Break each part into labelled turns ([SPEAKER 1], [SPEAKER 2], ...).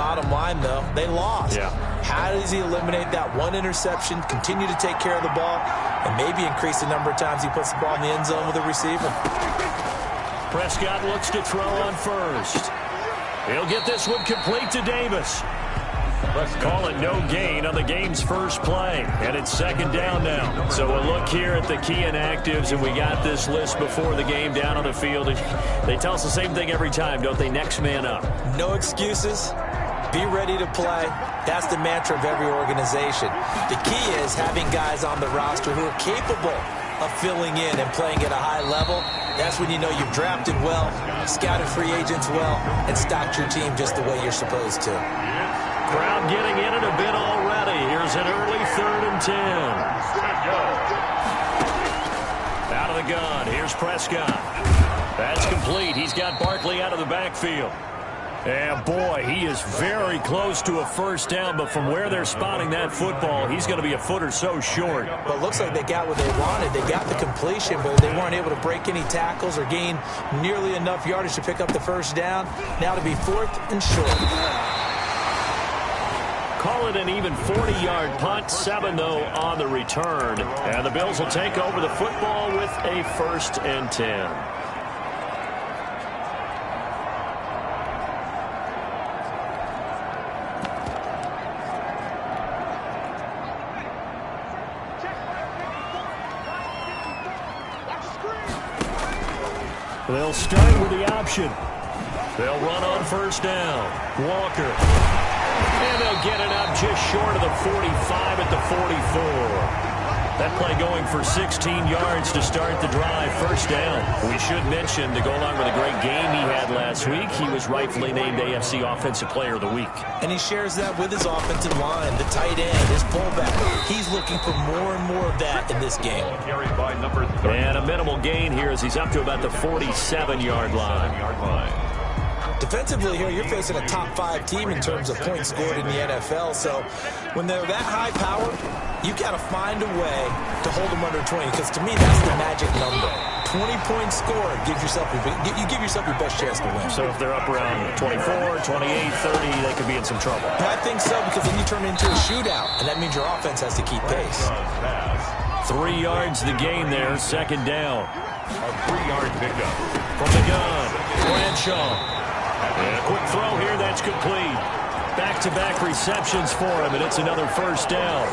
[SPEAKER 1] bottom line, though, they lost.
[SPEAKER 2] Yeah.
[SPEAKER 1] How does he eliminate that one interception, continue to take care of the ball, and maybe increase the number of times he puts the ball in the end zone with a receiver?
[SPEAKER 2] Prescott looks to throw on first. He'll get this one complete to Davis. Call it no gain on the game's first play. And it's second down now. So a look here at the key inactives, and we got this list before the game down on the field. They tell us the same thing every time, don't they? Next man up.
[SPEAKER 1] No excuses. Be ready to play. That's the mantra of every organization. The key is having guys on the roster who are capable of filling in and playing at a high level. That's when you know you've drafted well, scouted free agents well, and stocked your team just the way you're supposed to.
[SPEAKER 2] Crowd getting in it a bit already. Here's an early 3rd and 10. Out of the gun. Here's Prescott. That's complete. He's got Barkley out of the backfield. And boy, he is very close to a first down, but from where they're spotting that football, he's going to be a foot or so short.
[SPEAKER 1] But it looks like they got what they wanted. They got the completion, but they weren't able to break any tackles or gain nearly enough yardage to pick up the first down. Now to be 4th and short.
[SPEAKER 2] Call it an even 40-yard punt, 7 though on the return. And the Bills will take over the football with a 1st and 10. They'll start with the option. They'll run on first down. Walker. And they'll get it up just short of the 45 at the 44. That play going for 16 yards to start the drive. First down. We should mention, to go along with a great game he had last week, he was rightfully named AFC Offensive Player of the Week.
[SPEAKER 1] And he shares that with his offensive line, the tight end, his fullback. He's looking for more and more of that in this game.
[SPEAKER 2] And a minimal gain here as he's up to about the 47-yard line.
[SPEAKER 1] Defensively here, you're facing a top 5 team in terms of points scored in the NFL. So when they're that high power, you got to find a way to hold them under 20. Because to me, that's the magic number. 20 points scored, you give yourself your best chance to win.
[SPEAKER 2] So if they're up around 24, 28, 30, they could be in some trouble.
[SPEAKER 1] I think so, because then you turn it into a shootout, and that means your offense has to keep pace.
[SPEAKER 2] 3 yards the gain there, second down.
[SPEAKER 3] A 3-yard pickup.
[SPEAKER 2] From the gun, Bradshaw. And a quick throw here, that's complete. Back-to-back receptions for him, and it's another first down.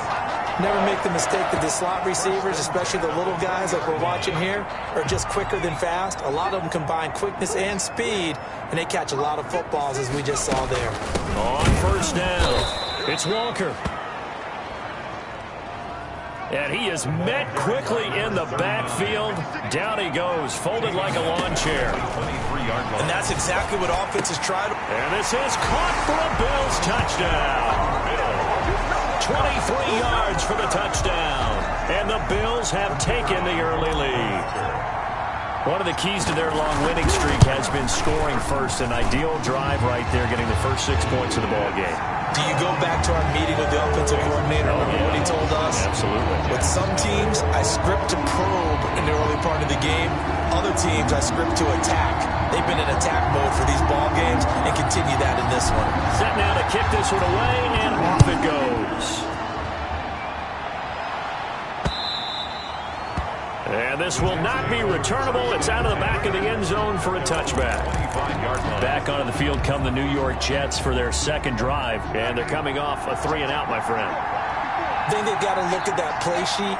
[SPEAKER 1] Never make the mistake that the slot receivers, especially the little guys like we're watching here, are just quicker than fast. A lot of them combine quickness and speed, and they catch a lot of footballs, as we just saw there.
[SPEAKER 2] On first down, it's Walker. And he is met quickly in the backfield. Down he goes, folded like a lawn chair.
[SPEAKER 1] And that's exactly what offenses try to...
[SPEAKER 2] And this is caught for a Bills touchdown. 23 yards for the touchdown. And the Bills have taken the early lead. One of the keys to their long winning streak has been scoring first. An ideal drive right there, getting the first 6 points of the ball game.
[SPEAKER 1] Do you go back to our meeting with the offensive coordinator? Remember what he told us?
[SPEAKER 2] Absolutely.
[SPEAKER 1] With some teams, I script to probe in the early part of the game. Other teams, I script to attack. They've been in attack mode for these ball games and continue that in this one.
[SPEAKER 2] Set now to kick this one away, and off it goes. And this will not be returnable. It's out of the back of the end zone for a touchback. Back onto the field come the New York Jets for their second drive. And they're coming off a 3-and-out, my friend.
[SPEAKER 1] I think they've got to look at that play sheet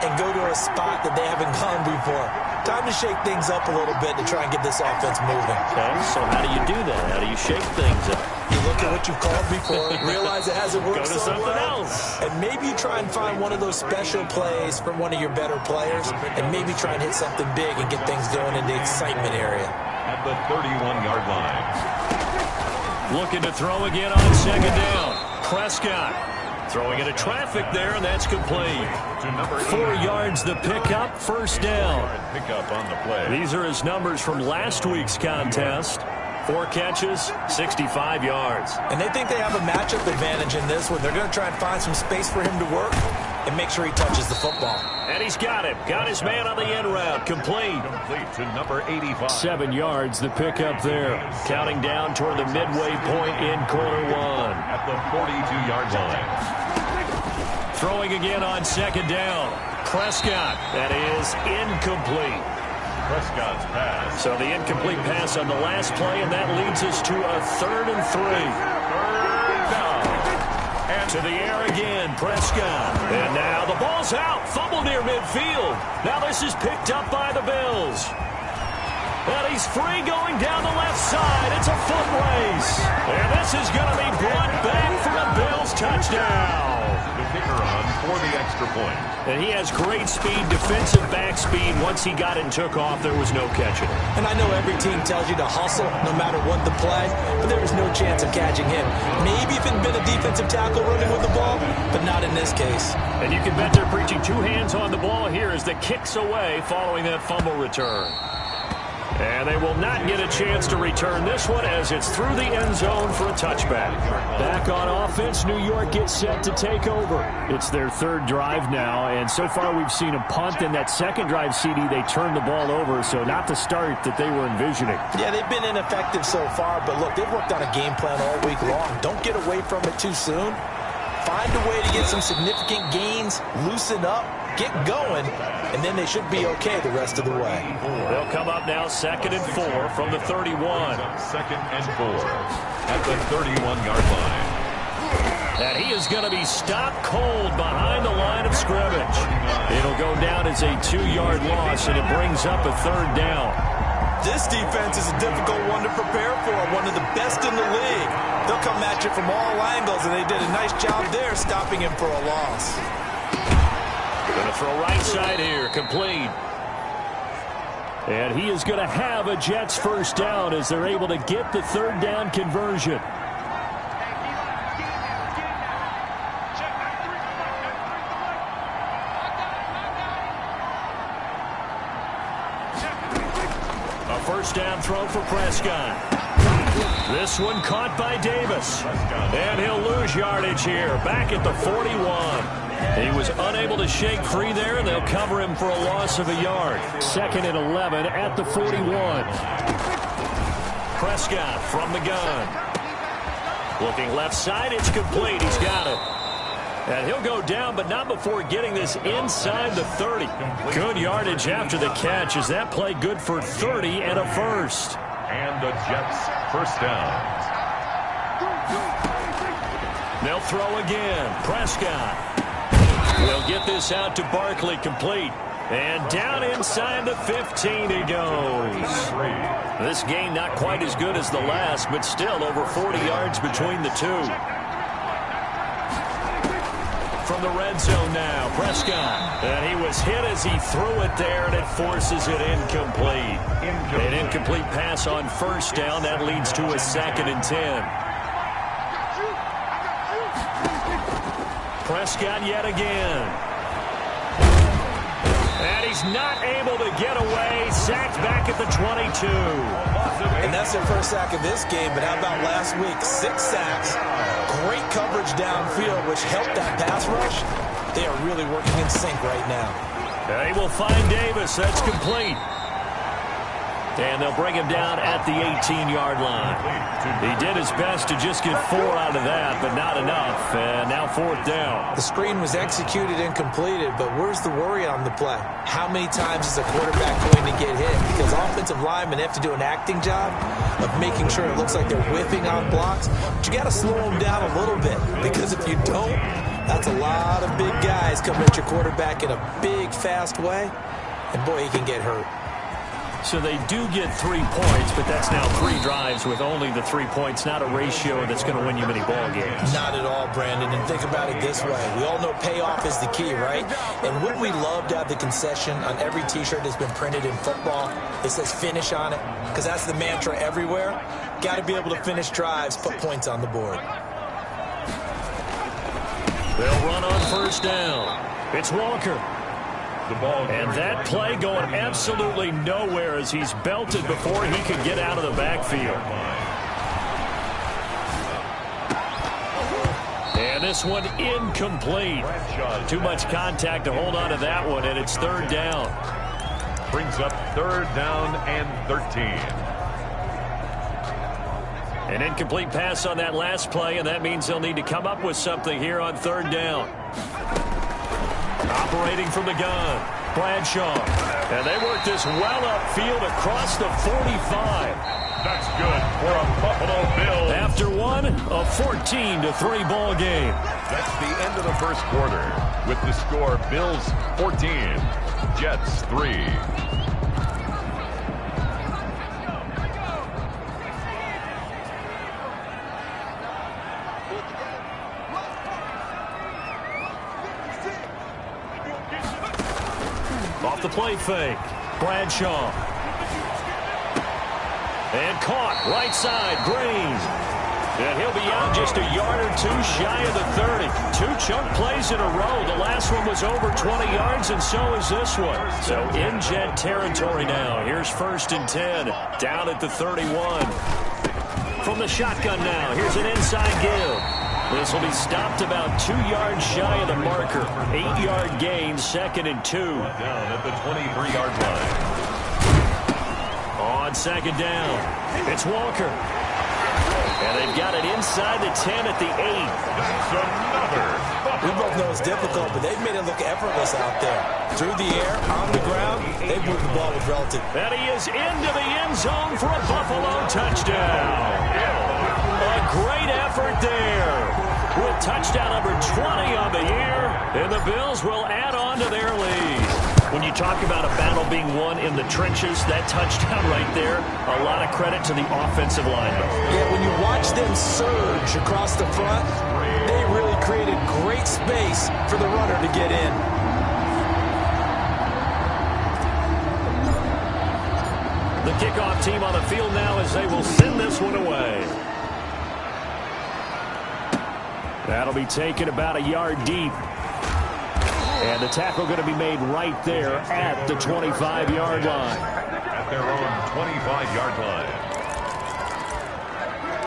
[SPEAKER 1] and go to a spot that they haven't gone before. Time to shake things up a little bit to try and get this offense moving.
[SPEAKER 2] Okay, so how do you do that? How do you shake things up?
[SPEAKER 1] You look at what you've called before, realize it hasn't worked
[SPEAKER 2] Go to
[SPEAKER 1] so
[SPEAKER 2] something
[SPEAKER 1] well,
[SPEAKER 2] else.
[SPEAKER 1] and maybe you try and find one of those special plays from one of your better players, and maybe try and hit something big and get things going in the excitement area.
[SPEAKER 3] At the 31-yard line.
[SPEAKER 2] Looking to throw again on second down. Prescott throwing into traffic there, and that's complete. 4 yards the pickup, first down.
[SPEAKER 3] Pickup on the play.
[SPEAKER 2] These are his numbers from last week's contest. 4 catches, 65 yards.
[SPEAKER 1] And they think they have a matchup advantage in this one. They're going to try and find some space for him to work and make sure he touches the football.
[SPEAKER 2] And he's got him. Got his man on the end route. Complete.
[SPEAKER 3] Complete to number 85.
[SPEAKER 2] 7 yards the pickup there. Counting down toward the midway point in quarter 1.
[SPEAKER 3] the 42-yard line.
[SPEAKER 2] Throwing again on second down. Prescott. That is incomplete.
[SPEAKER 3] Prescott's pass.
[SPEAKER 2] So the incomplete pass on the last play, and that leads us to a 3rd and 3.
[SPEAKER 3] Third down. And
[SPEAKER 2] to the air again, Prescott. And now the ball's out. Fumble near midfield. Now this is picked up by the Bills. And he's free going down the left side. It's a foot race. And this is going to be brought back for a Bills touchdown.
[SPEAKER 3] The kicker on for the extra point.
[SPEAKER 2] And he has great speed, defensive back speed. Once he got it and took off, there was no catching.
[SPEAKER 1] And I know every team tells you to hustle no matter what the play, but there was no chance of catching him. Maybe if it had been a defensive tackle running with the ball, but not in this case.
[SPEAKER 2] And you can bet they're preaching 2 hands on the ball here as the kick's away following that fumble return. And they will not get a chance to return this one as it's through the end zone for a touchback. Back on offense, New York gets set to take over. It's their 3rd drive now, and so far we've seen a punt. In that 2nd drive, CD, they turned the ball over, so not the start that they were envisioning.
[SPEAKER 1] Yeah, they've been ineffective so far, but look, they've worked on a game plan all week long. Don't get away from it too soon. Find a way to get some significant gains, loosen up, get going, and then they should be okay the rest of the way.
[SPEAKER 2] They'll come up now 2nd and 4 from the 31.
[SPEAKER 3] 2nd and 4 at the 31-yard line.
[SPEAKER 2] And he is going to be stopped cold behind the line of scrimmage. It'll go down as a 2-yard loss, and it brings up a 3rd down.
[SPEAKER 1] This defense is a difficult one to prepare for, one of the best in the league. They'll come at you from all angles, and they did a nice job there stopping him for a loss.
[SPEAKER 2] Going to throw right side here, complete. And he is going to have a Jets 1st down as they're able to get the 3rd down conversion. A 1st down throw for Prescott. This one caught by Davis. And he'll lose yardage here, back at the 41. He was unable to shake free there, and they'll cover him for a loss of a yard. 2nd and 11 at the 41. Prescott from the gun. Looking left side, it's complete. He's got it. And he'll go down, but not before getting this inside the 30. Good yardage after the catch. Is that play good for 30 and a 1st?
[SPEAKER 3] And the Jets 1st down.
[SPEAKER 2] They'll throw again. Prescott. They'll get this out to Barkley, complete. And down inside the 15 he goes. This game not quite as good as the last, but still over 40 yards between the two. From the red zone now, Prescott. And he was hit as he threw it there, and it forces it incomplete. An incomplete pass on 1st down. That leads to a 2nd and 10. Prescott yet again. And he's not able to get away. Sacked back at the 22.
[SPEAKER 1] And that's their 1st sack of this game, but how about last week? 6 sacks, great coverage downfield, which helped that pass rush. They are really working in sync right now.
[SPEAKER 2] They will find Davis. That's complete. And they'll bring him down at the 18-yard line. He did his best to just get 4 out of that, but not enough. And now 4th down.
[SPEAKER 1] The screen was executed and completed, but where's the worry on the play? How many times is a quarterback going to get hit? Because offensive linemen have to do an acting job of making sure it looks like they're whiffing on blocks. But you got to slow them down a little bit, because if you don't, that's a lot of big guys coming at your quarterback in a big, fast way. And boy, he can get hurt.
[SPEAKER 2] So they do get 3 points, but that's now 3 drives with only the 3 points, not a ratio that's going to win you many ball games.
[SPEAKER 1] Not at all, Brandon. And think about it this way. We all know payoff is the key, right? And wouldn't we love to have the concession on every T-shirt that's been printed in football that says finish on it? Because that's the mantra everywhere. Got to be able to finish drives, put points on the board.
[SPEAKER 2] They'll run on 1st down. It's Walker. And that play going absolutely nowhere as he's belted before he could get out of the backfield. And this one incomplete. Too much contact to hold on to that one, and it's 3rd down.
[SPEAKER 3] Brings up 3rd down and 13.
[SPEAKER 2] An incomplete pass on that last play, and that means they'll need to come up with something here on third down. Operating from the gun, Bradshaw. And they work this well upfield across the 45.
[SPEAKER 3] That's good for a Buffalo Bill.
[SPEAKER 2] After one, a 14-3 ball game.
[SPEAKER 3] That's the end of the first quarter. With the score, Bills 14, Jets 3.
[SPEAKER 2] Off the play fake, Bradshaw. And caught, right side, Green. And he'll be out just a yard or two shy of the 30. Two chunk plays in a row. The last one was over 20 yards, and so is this one. So in Jet territory now. Here's 1st and 10, down at the 31. From the shotgun now, here's an inside give. This will be stopped about 2 yards shy of the marker. 8-yard gain, 2nd and 2.
[SPEAKER 3] Down at the 23-yard line.
[SPEAKER 2] On 2nd down, it's Walker. And they've got it inside the 10 at the 8.
[SPEAKER 3] That's another.
[SPEAKER 1] We both know it's difficult, but they've made it look effortless out there. Through the air, on the ground, they've moved the ball with relative.
[SPEAKER 2] And he is into the end zone for a Buffalo touchdown. A great effort there. With touchdown number 20 on the year, and the Bills will add on to their lead. When you talk about a battle being won in the trenches, that touchdown right there, a lot of credit to the offensive linemen.
[SPEAKER 1] Yeah, when you watch them surge across the front, they really created great space for the runner to get in.
[SPEAKER 2] The kickoff team on the field now as they will send this one away. That'll be taken about a yard deep. And the tackle going to be made right there at the 25-yard line.
[SPEAKER 3] At their own 25-yard line.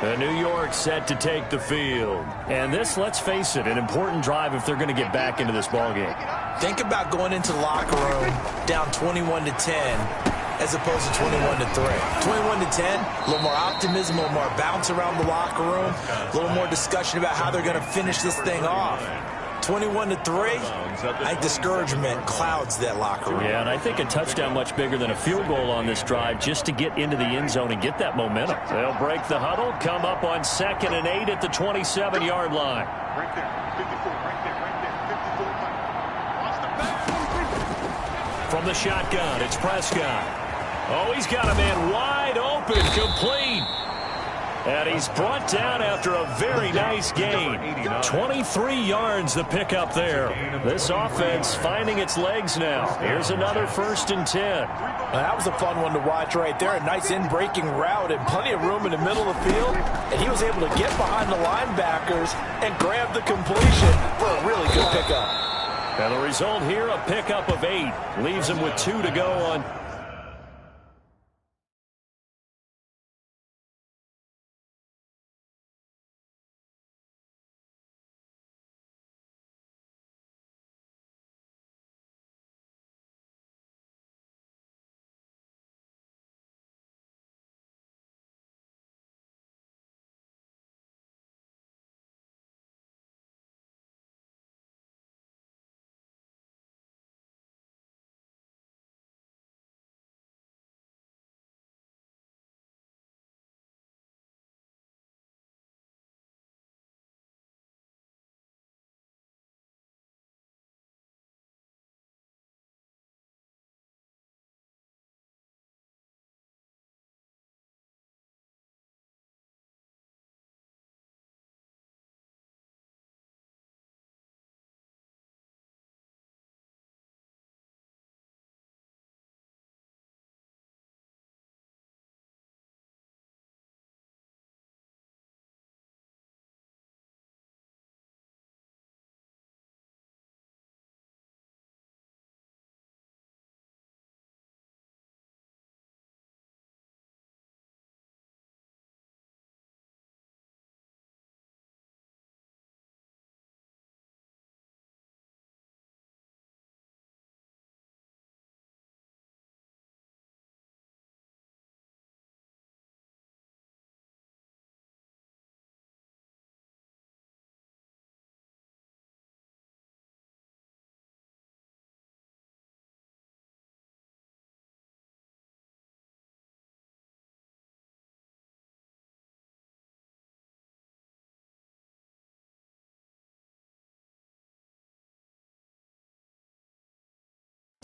[SPEAKER 2] The New York set to take the field. And this, let's face it, an important drive if they're going to get back into this ballgame.
[SPEAKER 1] Think about going into the locker room down 21-10 as opposed to 21-3. 21-10, a little more optimism, a little more bounce around the locker room, a little more discussion about how they're going to finish this thing off. 21-3, I think discouragement clouds that locker room.
[SPEAKER 2] Yeah, and I think a touchdown much bigger than a field goal on this drive just to get into the end zone and get that momentum. They'll break the huddle, come up on 2nd and 8 at the 27-yard line. From the shotgun, it's Prescott. Oh, he's got a man wide open, complete. And he's brought down after a very nice gain. 23 yards the pickup there. This offense finding its legs now. Here's another 1st and 10.
[SPEAKER 1] That was a fun one to watch right there. A nice in-breaking route and plenty of room in the middle of the field. And he was able to get behind the linebackers and grab the completion for a really good pickup.
[SPEAKER 2] And the result here, a pickup of 8. Leaves him with 2 to go on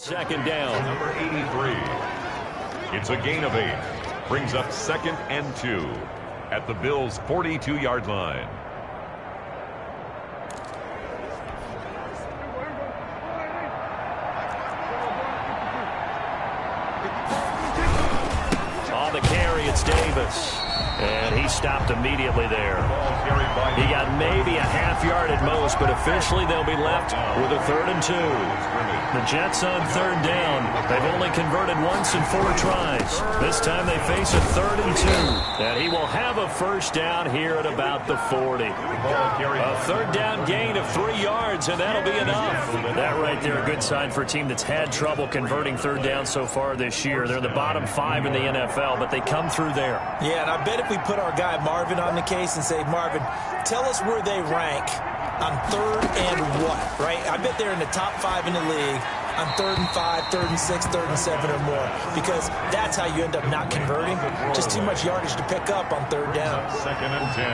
[SPEAKER 2] second down.
[SPEAKER 3] Number 83. It's a gain of 8. Brings up 2nd and 2 at the Bills' 42-yard line.
[SPEAKER 2] On the carry, it's Davis. And he stopped immediately there. He got maybe a half yard at most, but officially they'll be left with a 3rd and 2. The Jets on 3rd down. They've only converted once in 4 tries. This time they face a 3rd and 2. And he will have a first down here at about the 40. A 3rd down gain of 3 yards, and that'll be enough. That right there, a good sign for a team that's had trouble converting 3rd down so far this year. They're in the bottom 5 in the NFL, but they come through there.
[SPEAKER 1] Yeah, and I bet if we put our guy Marvin on the case and say, Marvin, tell us where they rank on 3rd and what, right? I bet they're in the top 5 in the league on 3rd and 5, 3rd and 6, 3rd and 7 or more, because that's how you end up not converting. Just too much yardage to pick up on 3rd down.
[SPEAKER 3] 2nd and 10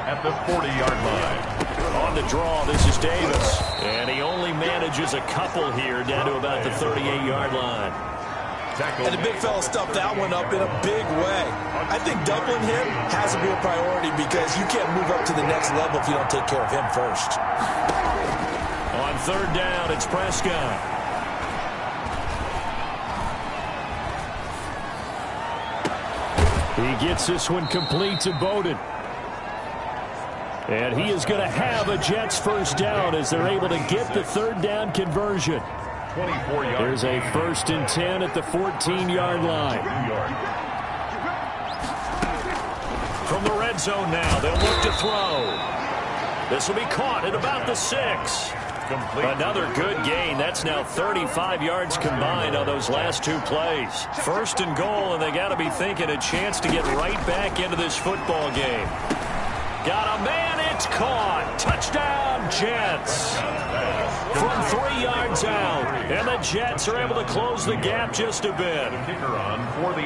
[SPEAKER 3] at the 40-yard line.
[SPEAKER 2] On the draw, this is Davis. And he only manages a couple here down to about the 38-yard line.
[SPEAKER 1] And the big fella stuffed that one up in a big way. I think doubling him has to be a priority because you can't move up to the next level if you don't take care of him first.
[SPEAKER 2] On 3rd down, it's Prescott. He gets this one complete to Bowden. And he is going to have a Jets first down as they're able to get the 3rd down conversion.
[SPEAKER 3] 24 yards.
[SPEAKER 2] Here's a 1st and 10 at the 14-yard line. From the red zone now, they'll look to throw. This will be caught at about the 6. Another good gain. That's now 35 yards combined on those last 2 plays. 1st and goal, and they got to be thinking a chance to get right back into this football game. Got a man, it's caught. Touchdown, Jets. From 3 yards out. And the Jets are able to close the gap just a bit.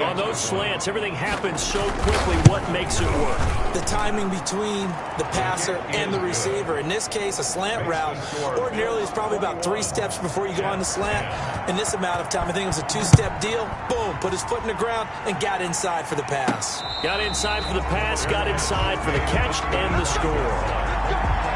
[SPEAKER 2] On those slants, everything happens so quickly. What makes it work?
[SPEAKER 1] The timing between the passer and the receiver. In this case, a slant route ordinarily is probably about 3 steps before you go on the slant. In this amount of time, I think it was a 2-step deal. Boom, put his foot in the ground and got inside for the pass.
[SPEAKER 2] Got inside for the pass, got inside for the catch and the score.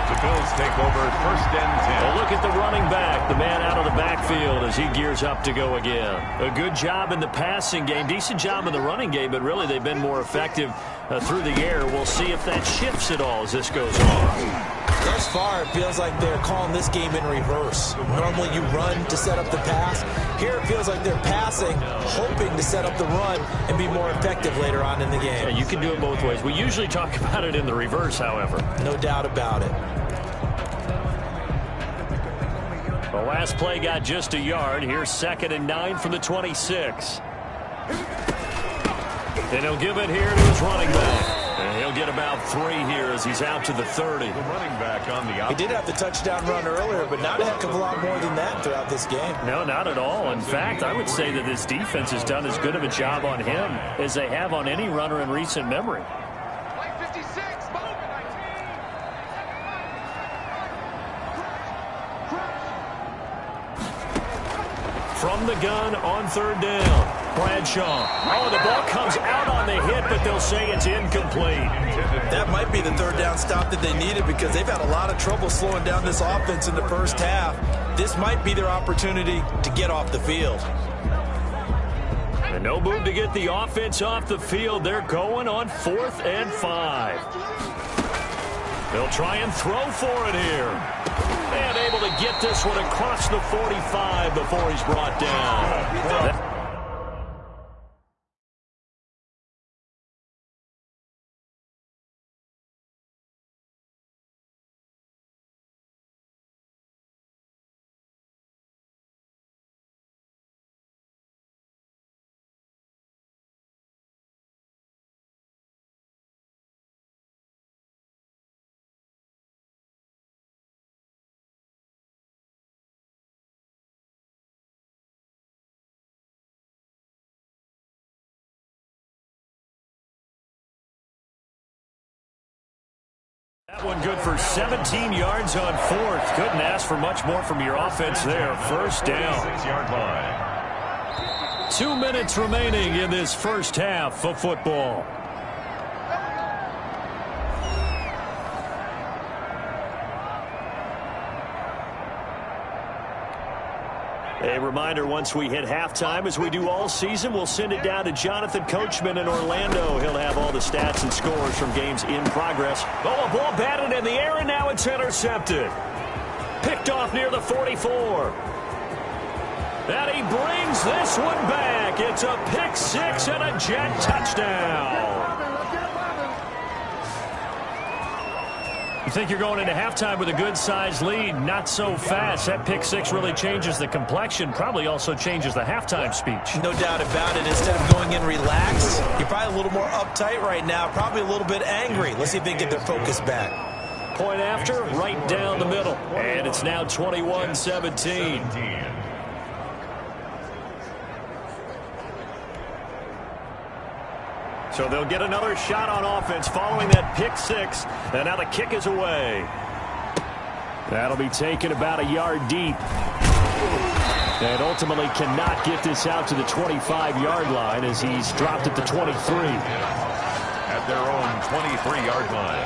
[SPEAKER 3] The Bills take over 1st and 10.
[SPEAKER 2] Well, look at the running back, the man out of the backfield as he gears up to go again. A good job in the passing game, decent job in the running game, but really they've been more effective through the air. We'll see if that shifts at all as this goes on.
[SPEAKER 1] Thus far, it feels like they're calling this game in reverse. Normally you run to set up the pass. Here it feels like they're passing, hoping to set up the run and be more effective later on in the game.
[SPEAKER 2] Yeah, you can do it both ways. We usually talk about it in the reverse, however.
[SPEAKER 1] No doubt about it.
[SPEAKER 2] The last play got just a yard. Here's 2nd and 9 from the 26. And he'll give it here to his running back. And he'll get about 3 here as he's out to the 30.
[SPEAKER 3] The running back on the
[SPEAKER 1] He did have the touchdown run earlier, but not a heck of a lot more than that throughout this game.
[SPEAKER 2] No, not at all. In fact, I would say that this defense has done as good of a job on him as they have on any runner in recent memory. From the gun on 3rd down. Bradshaw. Oh, the ball comes out on the hit, but they'll say it's incomplete.
[SPEAKER 1] That might be the 3rd down stop that they needed because they've had a lot of trouble slowing down this offense in the first half. This might be their opportunity to get off the field.
[SPEAKER 2] And no move to get the offense off the field. They're going on 4th and 5. They'll try and throw for it here. And able to get this one across the 45 before he's brought down. That one good for 17 yards on fourth. Couldn't ask for much more from your offense there. First down.
[SPEAKER 3] 6-yard line.
[SPEAKER 2] 2 minutes remaining in this first half of football. A reminder, once we hit halftime, as we do all season, we'll send it down to Jonathan Coachman in Orlando. He'll have all the stats and scores from games in progress. Oh, a ball batted in the air, and now it's intercepted. Picked off near the 44. And he brings this one back. It's a pick six and a Jet touchdown. You think you're going into halftime with a good-sized lead. Not so fast. That pick six really changes the complexion. Probably also changes the halftime speech.
[SPEAKER 1] No doubt about it. Instead of going in relaxed, you're probably a little more uptight right now. Probably a little bit angry. Let's see if they can get their focus back.
[SPEAKER 2] Point after, right down the middle. And it's now 21-17. So they'll get another shot on offense following that pick six. And now the kick is away. That'll be taken about a yard deep. And ultimately cannot get this out to the 25-yard line as he's dropped at the 23.
[SPEAKER 3] At their own 23-yard line.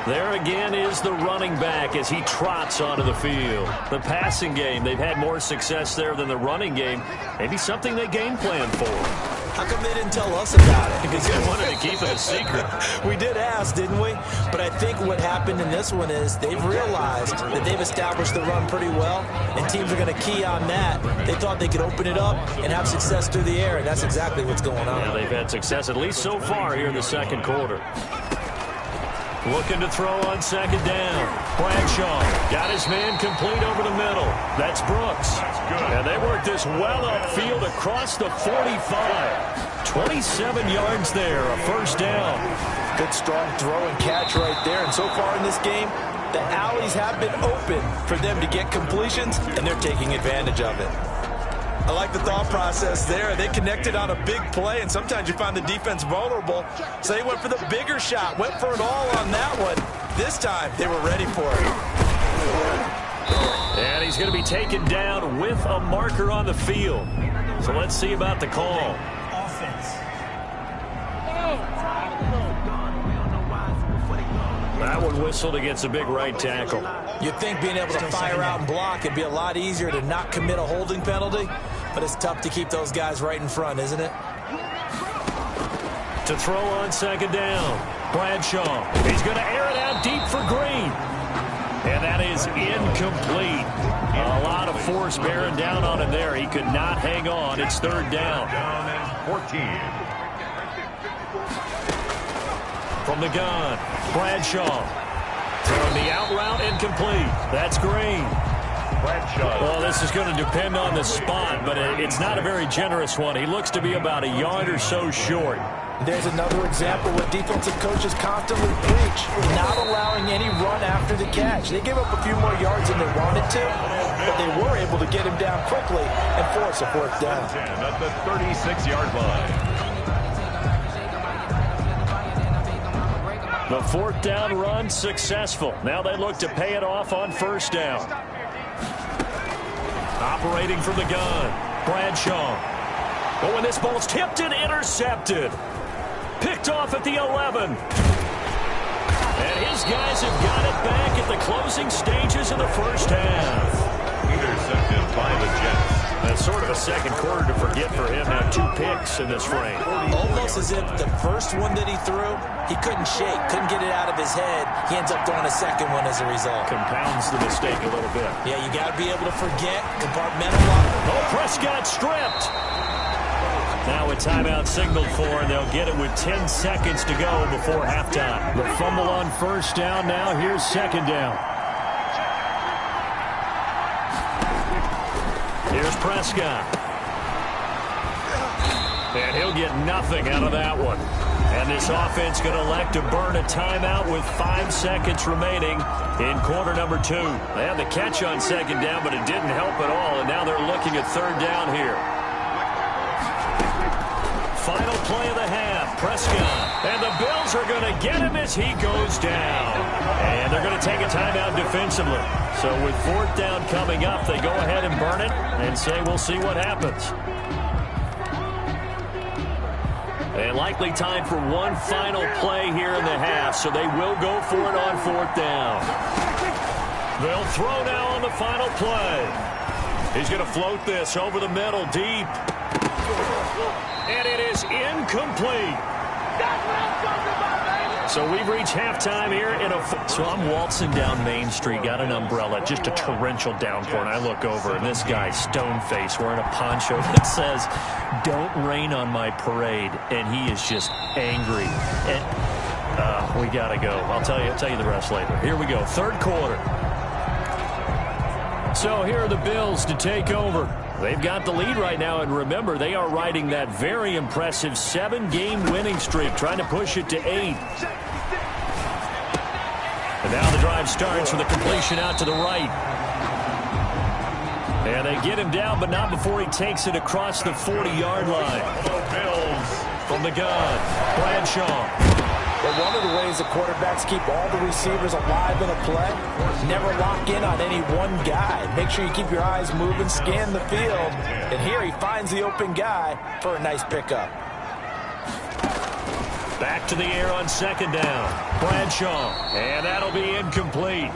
[SPEAKER 2] There again is the running back as he trots onto the field. The passing game, they've had more success there than the running game. Maybe something they game plan for.
[SPEAKER 1] How come they didn't tell us about it?
[SPEAKER 2] Because they wanted to keep it a secret.
[SPEAKER 1] We did ask, didn't we? But I think what happened in this one is they've realized that they've established the run pretty well, and teams are going to key on that. They thought they could open it up and have success through the air, and that's exactly what's going on.
[SPEAKER 2] Yeah, they've had success, at least so far, here in the second quarter. Looking to throw on second down. Bradshaw got his man complete over the middle. That's Brooks. And they work this well upfield across the 45. 27 yards there, a first down.
[SPEAKER 1] Good strong throw and catch right there. And so far in this game, the alleys have been open for them to get completions, and they're taking advantage of it. I like the thought process there. They connected on a big play, and sometimes you find the defense vulnerable. So they went for the bigger shot, went for it all on that one. This time, they were ready for it.
[SPEAKER 2] And he's going to be taken down with a marker on the field. So let's see about the call. That one whistled against a big right tackle.
[SPEAKER 1] You'd think being able to fire out and block would be a lot easier to not commit a holding penalty, but it's tough to keep those guys right in front, isn't it?
[SPEAKER 2] To throw on second down, Bradshaw. He's going to air it out deep for Green. And that is incomplete. A lot of force bearing down on him there. He could not hang on. It's third down.
[SPEAKER 3] Down and 14.
[SPEAKER 2] From the gun, Bradshaw. Throwing the out route incomplete. That's Green.
[SPEAKER 3] Bradshaw.
[SPEAKER 2] Well, this is going to depend on the spot, but it's not a very generous one. He looks to be about a yard or so short.
[SPEAKER 1] There's another example what defensive coaches constantly preach, not allowing any run after the catch. They gave up a few more yards than they wanted to, but they were able to get him down quickly and force a fourth down.
[SPEAKER 3] At the 36-yard line.
[SPEAKER 2] The fourth down run successful. Now they look to pay it off on first down. Operating from the gun, Bradshaw. Oh, and this ball's tipped and intercepted. Picked off at the 11. And his guys have got it back at the closing stages of the first half.
[SPEAKER 3] Intercepted by the Jets.
[SPEAKER 2] That's sort of a second quarter to forget for him. Now 2 picks in this frame.
[SPEAKER 1] Almost as if the first one that he threw, he couldn't shake, couldn't get it out of his head. He ends up throwing a second one as a result.
[SPEAKER 2] Compounds the mistake a little bit.
[SPEAKER 1] Yeah, you got to be able to forget, compartmentalize.
[SPEAKER 2] Oh, Prescott stripped. Now a timeout signaled for, and they'll get it with 10 seconds to go before halftime. The fumble on first down now. Here's second down. Here's Prescott. And he'll get nothing out of that one. And this offense going to elect to burn a timeout with 5 seconds remaining in quarter number 2. They had the catch on second down, but it didn't help at all, and now they're looking at third down here. Final play of the half, Prescott. And the Bills are going to get him as he goes down. And take a timeout defensively. So with fourth down coming up, they go ahead and burn it and say we'll see what happens. And likely time for one final play here in the half, so they will go for it on fourth down. They'll throw now on the final play. He's going to float this over the middle deep. And it is incomplete. That's what I'm talking about, baby. So we've reached halftime here in a... So I'm waltzing down Main Street, got an umbrella, just a torrential downpour, and I look over, and this guy, stone-faced, wearing a poncho that says, "Don't rain on my parade," and he is just angry. And we got to go. I'll tell you the rest later. Here we go, third quarter. So here are the Bills to take over. They've got the lead right now, and remember, they are riding that very impressive 7-game winning streak, trying to push it to 8. And now the drive starts with a completion out to the right. And they get him down, but not before he takes it across the 40-yard line. Bills from the gun, Bradshaw.
[SPEAKER 1] But one of the ways the quarterbacks keep all the receivers alive in a play, never lock in on any one guy. Make sure you keep your eyes moving, scan the field. And here he finds the open guy for a nice pickup.
[SPEAKER 2] Back to the air on second down. Bradshaw. And that'll be incomplete.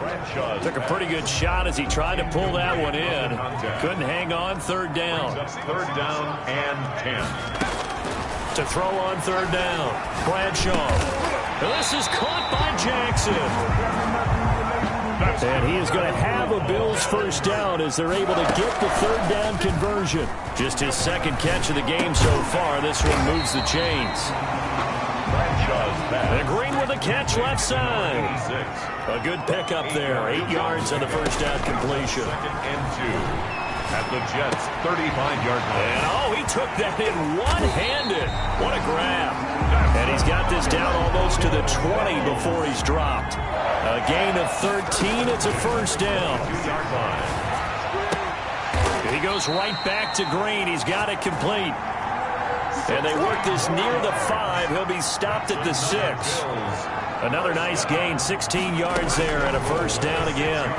[SPEAKER 2] Took a pretty good shot as he tried to pull that one in. Couldn't hang on. Third down.
[SPEAKER 3] Third down and 10.
[SPEAKER 2] To throw on third down. Bradshaw. This is caught by Jackson. And he is going to have a Bills first down as they're able to get the third down conversion. Just his second catch of the game so far. This one moves the chains. And Green with a catch left side. A good pickup there. 8 yards on the first down completion.
[SPEAKER 3] Second and 2. At the Jets' 35-yard line.
[SPEAKER 2] And he took that in one-handed. What a grab. And he's got this down almost to the 20 before he's dropped. A gain of 13. It's a first down.
[SPEAKER 3] 2-yard line.
[SPEAKER 2] He goes right back to Green. He's got it complete. And they work this near the 5. He'll be stopped at the 6. Another nice gain. 16 yards there and a first down again.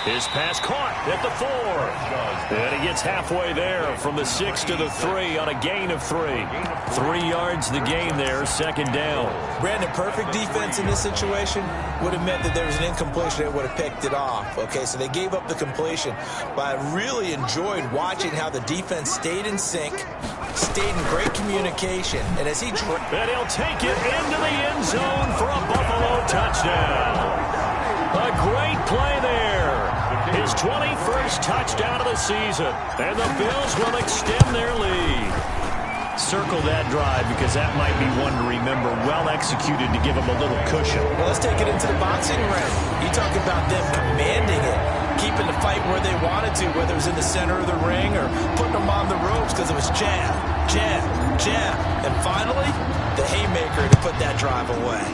[SPEAKER 2] His pass caught at the 4. And he gets halfway there from the 6 to the 3 on a gain of 3. 3 yards the gain there, second down.
[SPEAKER 1] Brandon, perfect defense in this situation would have meant that there was an incompletion that would have picked it off. Okay, so they gave up the completion. But I really enjoyed watching how the defense stayed in sync, stayed in great communication. And as he...
[SPEAKER 2] And he'll take it into the end zone for a Buffalo touchdown. A great play there. His 21st touchdown of the season. And the Bills will extend their lead. Circle that drive because that might be one to remember. Well executed to give him a little cushion.
[SPEAKER 1] Well, let's take it into the boxing ring. You talk about them commanding it, keeping the fight where they wanted to, whether it was in the center of the ring or putting them on the ropes because it was jab, jab, jab. And finally, the haymaker to put that drive away.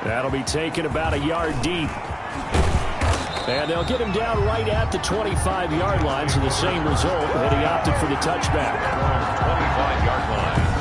[SPEAKER 2] That'll be taken about a yard deep. And they'll get him down right at the 25-yard line, so the same result, and he opted for the touchback.
[SPEAKER 3] 25-yard line.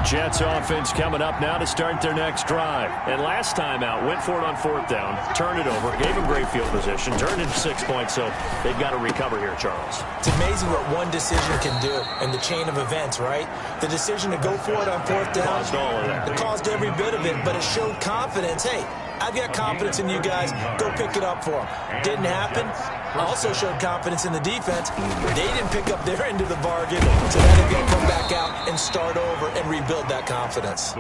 [SPEAKER 2] Jets offense coming up now to start their next drive. And last time out, went for it on fourth down, turned it over, gave him great field position, turned into 6 points, so they've got to recover here, Charles.
[SPEAKER 1] It's amazing what one decision can do in the chain of events, right? The decision to go for it on fourth down,
[SPEAKER 2] caused all of that.
[SPEAKER 1] It caused every bit of it, but it showed confidence. Hey, I've got confidence in you guys. Go pick it up for them. Didn't happen. Also showed confidence in the defense. They didn't pick up their end of the bargain, so now they've got to come back out and start over and rebuild that confidence.